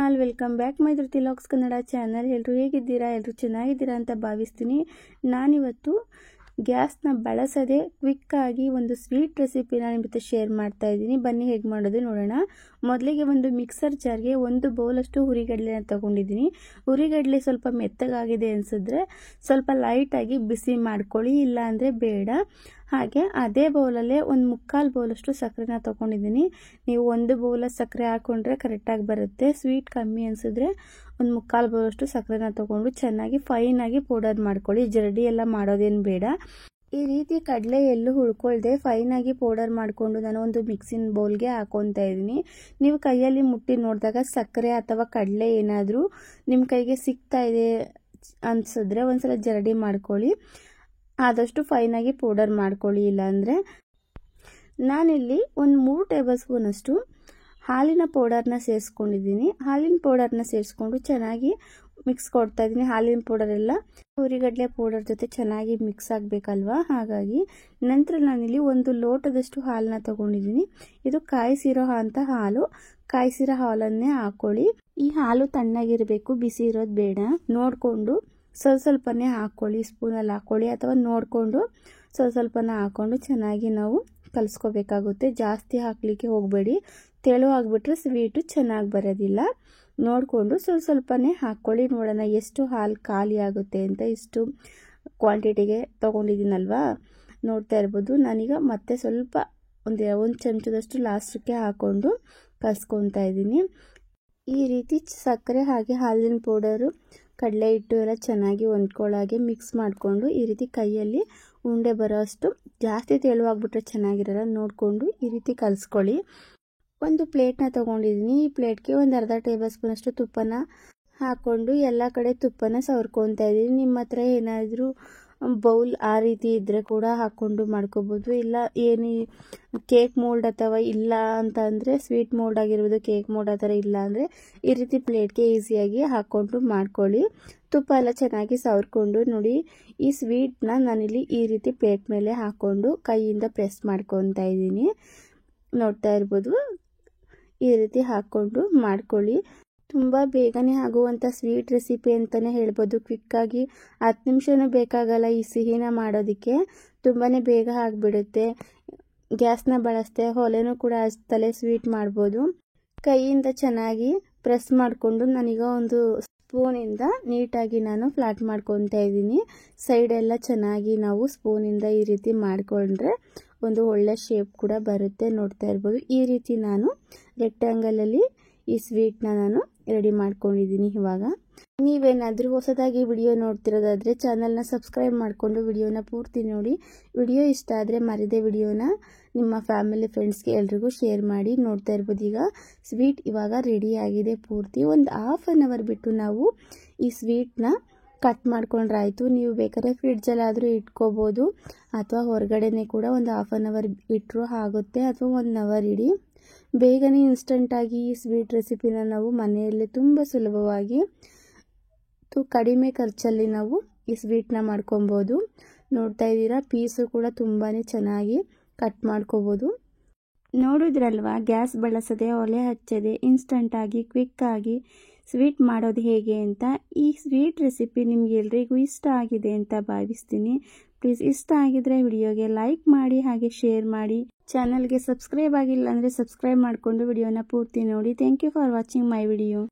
All welcome back my Dhriti logs Kannada channel. ಎಲ್ಲರೂ ಹೇಗಿದ್ದೀರಾ? ಎಲ್ಲರೂ ಚೆನ್ನಾಗಿದ್ದೀರಾ ಅಂತ ಭಾವಿಸ್ತೀನಿ. ನಾನಿವತ್ತು ಗ್ಯಾಸ್ನ ಬಳಸದೆ ಕ್ವಿಕ್ಕಾಗಿ ಒಂದು ಸ್ವೀಟ್ ರೆಸಿಪಿನ ನಿಮ್ಮ ಜೊತೆ ಶೇರ್ ಮಾಡ್ತಾ ಇದ್ದೀನಿ. ಬನ್ನಿ ಹೇಗೆ ಮಾಡೋದು ನೋಡೋಣ. ಮೊದಲಿಗೆ ಒಂದು ಮಿಕ್ಸರ್ ಜಾರ್ಗೆ 1 ಬೌಲಷ್ಟು ಹುರಿಗಡಲೆನ ತಗೊಂಡಿದ್ದೀನಿ. ಹುರಿಗಡಲೆ ಸ್ವಲ್ಪ ಮೆತ್ತಗಾಗಿದೆ ಅನಿಸಿದ್ರೆ ಸ್ವಲ್ಪ ಲೈಟಾಗಿ ಬಿಸಿ ಮಾಡ್ಕೊಳ್ಳಿ, ಇಲ್ಲ ಅಂದರೆ ಬೇಡ. ಹಾಗೆ ಅದೇ ಬೌಲಲ್ಲೇ 1/4 ಬೌಲಷ್ಟು ಸಕ್ಕರೆನ ತೊಗೊಂಡಿದ್ದೀನಿ. ನೀವು 1 ಬೌಲ ಸಕ್ಕರೆ ಹಾಕ್ಕೊಂಡ್ರೆ ಕರೆಕ್ಟಾಗಿ ಬರುತ್ತೆ. ಸ್ವೀಟ್ ಕಮ್ಮಿ ಅನಿಸಿದ್ರೆ 1/4 ಬೌಲಷ್ಟು ಸಕ್ಕರೆನ ತೊಗೊಂಡು ಚೆನ್ನಾಗಿ ಫೈನಾಗಿ ಪೌಡರ್ ಮಾಡ್ಕೊಳ್ಳಿ. ಜರಡಿ ಎಲ್ಲ ಮಾಡೋದೇನು ಬೇಡ. ಈ ರೀತಿ ಕಡಲೆ ಎಲ್ಲೂ ಹುಳ್ಕೊಳ್ದೆ ಫೈನಾಗಿ ಪೌಡರ್ ಮಾಡಿಕೊಂಡು ನಾನು ಒಂದು ಮಿಕ್ಸಿಂಗ್ ಬೌಲ್ಗೆ ಹಾಕೊತಾ ಇದ್ದೀನಿ. ನೀವು ಕೈಯಲ್ಲಿ ಮುಟ್ಟಿ ನೋಡಿದಾಗ ಸಕ್ಕರೆ ಅಥವಾ ಕಡಲೆ ಏನಾದರೂ ನಿಮ್ಮ ಕೈಗೆ ಸಿಗ್ತಾ ಇದೆ ಅನಿಸಿದ್ರೆ ಒಂದ್ಸಲ ಜರಡಿ ಮಾಡ್ಕೊಳ್ಳಿ. ಆದಷ್ಟು ಫೈನಾಗಿ ಪೌಡರ್ ಮಾಡ್ಕೊಳ್ಳಿ. ಇಲ್ಲಾಂದರೆ ನಾನಿಲ್ಲಿ 3 ಟೇಬಲ್ ಸ್ಪೂನಷ್ಟು ಹಾಲಿನ ಪೌಡರ್ನ ಸೇರಿಸ್ಕೊಂಡಿದ್ದೀನಿ. ಹಾಲಿನ ಪೌಡರ್ನ ಸೇರಿಸ್ಕೊಂಡು ಚೆನ್ನಾಗಿ ಮಿಕ್ಸ್ ಕೊಡ್ತಾ ಇದ್ದೀನಿ. ಹಾಲಿನ ಪೌಡರ್ ಎಲ್ಲ ಹುರಿಗಡಲೆ ಪೌಡರ್ ಜೊತೆ ಚೆನ್ನಾಗಿ ಮಿಕ್ಸ್ ಆಗಬೇಕಲ್ವಾ, ಹಾಗಾಗಿ ನಂತರ ನಾನಿಲ್ಲಿ 1 ಲೋಟದಷ್ಟು ಹಾಲನ್ನ ತಗೊಂಡಿದ್ದೀನಿ. ಇದು ಕಾಯಿಸಿರೋ ಅಂತ ಹಾಲು. ಕಾಯಿಸಿರೋ ಹಾಲನ್ನೇ ಹಾಕೊಳ್ಳಿ. ಈ ಹಾಲು ತಣ್ಣಗಿರಬೇಕು, ಬಿಸಿ ಇರೋದು ಬೇಡ. ನೋಡಿಕೊಂಡು ಸ್ವಲ್ಪನೇ ಹಾಕ್ಕೊಳ್ಳಿ, ಸ್ಪೂನಲ್ಲಿ ಹಾಕ್ಕೊಳ್ಳಿ ಅಥವಾ ನೋಡಿಕೊಂಡು ಸ್ವಲ್ಪನ ಹಾಕ್ಕೊಂಡು ಚೆನ್ನಾಗಿ ನಾವು ಕಲಿಸ್ಕೋಬೇಕಾಗುತ್ತೆ. ಜಾಸ್ತಿ ಹಾಕಲಿಕ್ಕೆ ಹೋಗಬೇಡಿ, ತೆಳು ಆಗಿಬಿಟ್ರೆ ಸ್ವೀಟು ಚೆನ್ನಾಗಿ ಬರೋದಿಲ್ಲ. ನೋಡಿಕೊಂಡು ಸ್ವಲ್ಪನೇ ಹಾಕ್ಕೊಳ್ಳಿ. ನೋಡೋಣ ಎಷ್ಟು ಹಾಲು ಖಾಲಿ ಆಗುತ್ತೆ ಅಂತ. ಇಷ್ಟು ಕ್ವಾಂಟಿಟಿಗೆ ತೊಗೊಂಡಿದ್ದೀನಲ್ವಾ, ನೋಡ್ತಾ ಇರ್ಬೋದು. ನಾನೀಗ ಮತ್ತೆ ಸ್ವಲ್ಪ ಒಂದು ಚಮಚದಷ್ಟು ಲಾಸ್ಟಕ್ಕೆ ಹಾಕ್ಕೊಂಡು ಕಲಿಸ್ಕೊತಾ ಇದ್ದೀನಿ. ಈ ರೀತಿ ಸಕ್ಕರೆ ಹಾಗೆ ಹಾಲಿನ ಪೌಡರು ಕಡಲೆ ಹಿಟ್ಟು ಎಲ್ಲ ಚೆನ್ನಾಗಿ ಹೊಂದ್ಕೊಳ್ಳಾಗೆ ಮಿಕ್ಸ್ ಮಾಡಿಕೊಂಡು ಈ ರೀತಿ ಕೈಯಲ್ಲಿ ಉಂಡೆ ಬರೋ ಅಷ್ಟು, ಜಾಸ್ತಿ ತೆಳುವಾಗ್ಬಿಟ್ರೆ ಚೆನ್ನಾಗಿರಲ್ಲ, ನೋಡಿಕೊಂಡು ಈ ರೀತಿ ಕಲಿಸ್ಕೊಳ್ಳಿ. ಒಂದು ಪ್ಲೇಟ್ನ ತೊಗೊಂಡಿದ್ದೀನಿ. ಈ ಪ್ಲೇಟ್ಗೆ ಒಂದು ಅರ್ಧ ಟೇಬಲ್ ಸ್ಪೂನಷ್ಟು ತುಪ್ಪನ ಹಾಕ್ಕೊಂಡು ಎಲ್ಲ ಕಡೆ ತುಪ್ಪನ ಸವರ್ಕೊತಾ ಇದ್ದೀನಿ. ನಿಮ್ಮ ಹತ್ರ ಏನಾದರೂ ಬೌಲ್ ಆ ರೀತಿ ಇದ್ದರೆ ಕೂಡ ಹಾಕ್ಕೊಂಡು ಮಾಡ್ಕೋಬೋದು. ಇಲ್ಲ ಏನು ಕೇಕ್ ಮೋಲ್ಡ್ ಅಥವಾ ಇಲ್ಲ ಅಂತ ಅಂದರೆ ಸ್ವೀಟ್ ಮೋಲ್ಡ್ ಆಗಿರ್ಬೋದು, ಕೇಕ್ ಮೋಲ್ಡ್ ಆ ಥರ ಇಲ್ಲ ಅಂದರೆ ಈ ರೀತಿ ಪ್ಲೇಟ್ಗೆ ಈಸಿಯಾಗಿ ಹಾಕ್ಕೊಂಡು ಮಾಡ್ಕೊಳ್ಳಿ. ತುಪ್ಪ ಎಲ್ಲ ಚೆನ್ನಾಗಿ ಸವರ್ಕೊಂಡು ನೋಡಿ, ಈ ಸ್ವೀಟ್ನ ನಾನಿಲ್ಲಿ ಈ ರೀತಿ ಪ್ಲೇಟ್ ಮೇಲೆ ಹಾಕ್ಕೊಂಡು ಕೈಯಿಂದ ಪ್ರೆಸ್ ಮಾಡ್ಕೊತಾ ಇದ್ದೀನಿ. ನೋಡ್ತಾ ಇರ್ಬೋದು, ಈ ರೀತಿ ಹಾಕ್ಕೊಂಡು ಮಾಡ್ಕೊಳ್ಳಿ. ತುಂಬ ಬೇಗನೆ ಆಗುವಂಥ ಸ್ವೀಟ್ ರೆಸಿಪಿ ಅಂತಲೇ ಹೇಳ್ಬೋದು. ಕ್ವಿಕ್ಕಾಗಿ 10 ನಿಮಿಷನೂ ಬೇಕಾಗಲ್ಲ ಈ ಸಿಹಿನ ಮಾಡೋದಕ್ಕೆ. ತುಂಬಾ ಬೇಗ ಆಗಿಬಿಡುತ್ತೆ. ಗ್ಯಾಸ್ನ ಬಳಸ್ದೆ ಒಲೆನೂ ಕೂಡ ಹಚ್ತಲೇ ಸ್ವೀಟ್ ಮಾಡ್ಬೋದು. ಕೈಯಿಂದ ಚೆನ್ನಾಗಿ ಪ್ರೆಸ್ ಮಾಡಿಕೊಂಡು ನಾನೀಗ ಒಂದು ಸ್ಪೂನಿಂದ ನೀಟಾಗಿ ನಾನು ಫ್ಲಾಟ್ ಮಾಡ್ಕೊತಾ ಇದ್ದೀನಿ. ಸೈಡೆಲ್ಲ ಚೆನ್ನಾಗಿ ನಾವು ಸ್ಪೂನಿಂದ ಈ ರೀತಿ ಮಾಡಿಕೊಂಡ್ರೆ ಒಂದು ಒಳ್ಳೆ ಶೇಪ್ ಕೂಡ ಬರುತ್ತೆ. ನೋಡ್ತಾ ಇರ್ಬೋದು, ಈ ರೀತಿ ನಾನು ರೆಕ್ಟ್ಯಾಂಗಲಲ್ಲಿ ಈ ಸ್ವೀಟ್ನ ನಾನು ರೆಡಿ ಮಾಡ್ಕೊಂಡಿದ್ದೀನಿ. ಇವಾಗ ನೀವೇನಾದರೂ ಹೊಸದಾಗಿ ವಿಡಿಯೋ ನೋಡ್ತಿರೋದಾದರೆ ಚಾನಲ್ನ ಸಬ್ಸ್ಕ್ರೈಬ್ ಮಾಡಿಕೊಂಡು ವಿಡಿಯೋನ ಪೂರ್ತಿ ನೋಡಿ. ವಿಡಿಯೋ ಇಷ್ಟ ಆದರೆ ಮರಿದೇ ವಿಡಿಯೋನ ನಿಮ್ಮ ಫ್ಯಾಮಿಲಿ ಫ್ರೆಂಡ್ಸ್ಗೆ ಎಲ್ರಿಗೂ ಶೇರ್ ಮಾಡಿ. ನೋಡ್ತಾ ಇರ್ಬೋದು, ಈಗ ಸ್ವೀಟ್ ಇವಾಗ ರೆಡಿ ಆಗಿದೆ ಪೂರ್ತಿ. ಒಂದು ½ ಅನ್ ಅವರ್ ಬಿಟ್ಟು ನಾವು ಈ ಸ್ವೀಟ್ನ ಕಟ್ ಮಾಡ್ಕೊಂಡ್ರೆ ಆಯಿತು. ನೀವು ಬೇಕಾದ್ರೆ ಫ್ರಿಡ್ಜಲ್ಲಾದರೂ ಇಟ್ಕೋಬೋದು ಅಥವಾ ಹೊರಗಡೆನೇ ಕೂಡ ಒಂದು ½ ಅನ್ ಅವರ್ ಇಟ್ಟರು ಆಗುತ್ತೆ, ಅಥವಾ 1 ಅವರ್ ಇಡಿ. ಬೇಗನೆ ಇನ್ಸ್ಟಂಟಾಗಿ ಈ ಸ್ವೀಟ್ ರೆಸಿಪಿನ ನಾವು ಮನೆಯಲ್ಲೇ ತುಂಬ ಸುಲಭವಾಗಿ ಕಡಿಮೆ ಖರ್ಚಲ್ಲಿ ನಾವು ಈ ಸ್ವೀಟ್ನ ಮಾಡ್ಕೊಬೋದು. ನೋಡ್ತಾ ಇದ್ದೀರಾ, ಪೀಸು ಕೂಡ ತುಂಬಾ ಚೆನ್ನಾಗಿ ಕಟ್ ಮಾಡ್ಕೋಬೋದು. ನೋಡಿದ್ರಲ್ವಾ, ಗ್ಯಾಸ್ ಬಳಸದೆ ಒಲೆ ಹಚ್ಚದೆ ಇನ್ಸ್ಟಂಟಾಗಿ ಕ್ವಿಕ್ಕಾಗಿ ಸ್ವೀಟ್ ಮಾಡೋದು ಹೇಗೆ ಅಂತ. ಈ ಸ್ವೀಟ್ ರೆಸಿಪಿ ನಿಮ್ಗೆ ಎಲ್ರಿಗೂ ಇಷ್ಟ ಆಗಿದೆ ಅಂತ ಭಾವಿಸ್ತೀನಿ. ಪ್ಲೀಸ್ ಇಷ್ಟ ಆಗಿದ್ರೆ ವಿಡಿಯೋಗೆ ಲೈಕ್ ಮಾಡಿ, ಹಾಗೆ ಶೇರ್ ಮಾಡಿ. ಚಾನಲ್ಗೆ ಸಬ್ಸ್ಕ್ರೈಬ್ ಆಗಿಲ್ಲ ಅಂದರೆ ಸಬ್ಸ್ಕ್ರೈಬ್ ಮಾಡಿಕೊಂಡು ವಿಡಿಯೋನ ಪೂರ್ತಿ ನೋಡಿ. Thank you for watching my video.